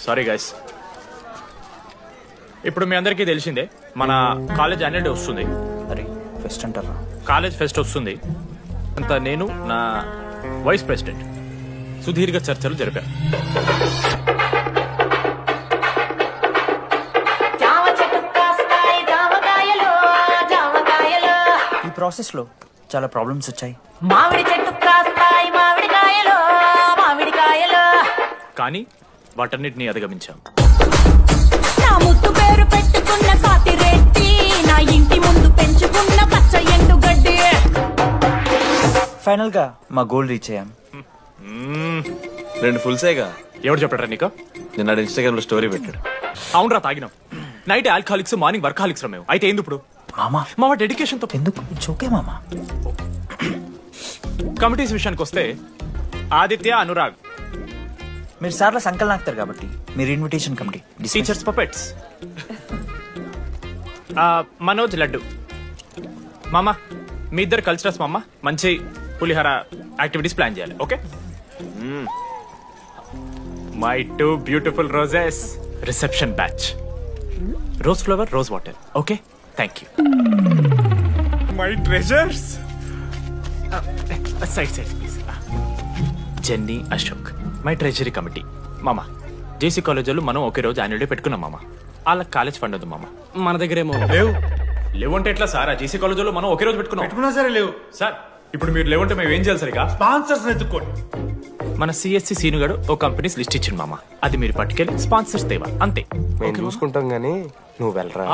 Sorry guys. ఇప్పుడు మీ అందరికీ తెలిసిందే మన కాలేజ్ యాన్యువల్ డే వస్తుంది. అరే ఫెస్ట్ అంటారా? కాలేజ్ ఫెస్ట్ వస్తుంది అంతా నేను నా వైస్ ప్రెసిడెంట్ సుదీర్ఘ చర్చలు జరిపాం. ఈ ప్రాసెస్లో చాలా ప్రాబ్లమ్స్ వచ్చాయి. మామిడి చెట్టు కాస్తాయి మామిడికాయలు మామిడికాయలు, కానీ వాటన్నిటిని అధిగమించాం. నా ముద్దు పేరు పెట్టుకున్న కాతిరెట్టి, నా ఇంటి ముందు పెంచుకున్న పచ్చ ఎండుగడ్డి. ఫైనల్ గా మా గోల్ రీచ్ అయ్యాం. 2 ఫుల్సేగా. ఎవరు చెప్పారా నీకు? నిన్న ఇన్స్టాగ్రామ్ లో స్టోరీ పెట్టాడు. అవునరా, తాగినాం. నైట్ ఆల్కహాలిక్స్, మార్నింగ్ వర్కాలిక్స్ రా మేము. అయితే ఏంది ఇప్పుడు? మామా మా డెడికేషన్ తో ఎందుకు? ఇట్స్ ఓకే మామా. కమిటీస్ విషయానికి వస్తే ఆదిత్య, అనురాగ్ మీరు సార్ల సంకల్ నాకుతారు కాబట్టి మీరు invitation committee. Teachers puppets. Manoj, laddu. మామ మీ ఇద్దరు కల్చరల్స్. మామ మంచి పులిహార యాక్టివిటీస్ ప్లాన్ చేయాలి. Okay? My 2 beautiful roses reception batch. Rose flower, rose water. Okay, thank you. My treasures. Side please. Jenny, Ashok my treasury committee. మామ జేసీ కాలేజీలో మనం ఒకే రోజు యాన్యువల్ డే పెట్టుకున్నాం మామ. వాళ్ళకి కాలేజ్ ఫండ్ ఉంది మామ. మన దగ్గర ఏమో లేవు అంటే ఎట్లా సార్? జేసీ కాలేజీలో మనం ఒకే రోజు పెట్టుకున్నా సరే లేవు సార్. ఇప్పుడు మీరు లేవంటే మేము ఏం చేయాలి సరిగా? స్పాన్సర్స్ ఎత్తుకోండి. మన సిఎస్సి సీనుగాడు ఓ కంపెనీస్ లిస్ట్ ఇచ్చింది మామ. అది మీరు పట్టుకెళ్ళి స్పాన్సర్స్ తేవా, అంతే. మేము చూసుకుంటాం గానీ నువ్వు వెళ్ళరా.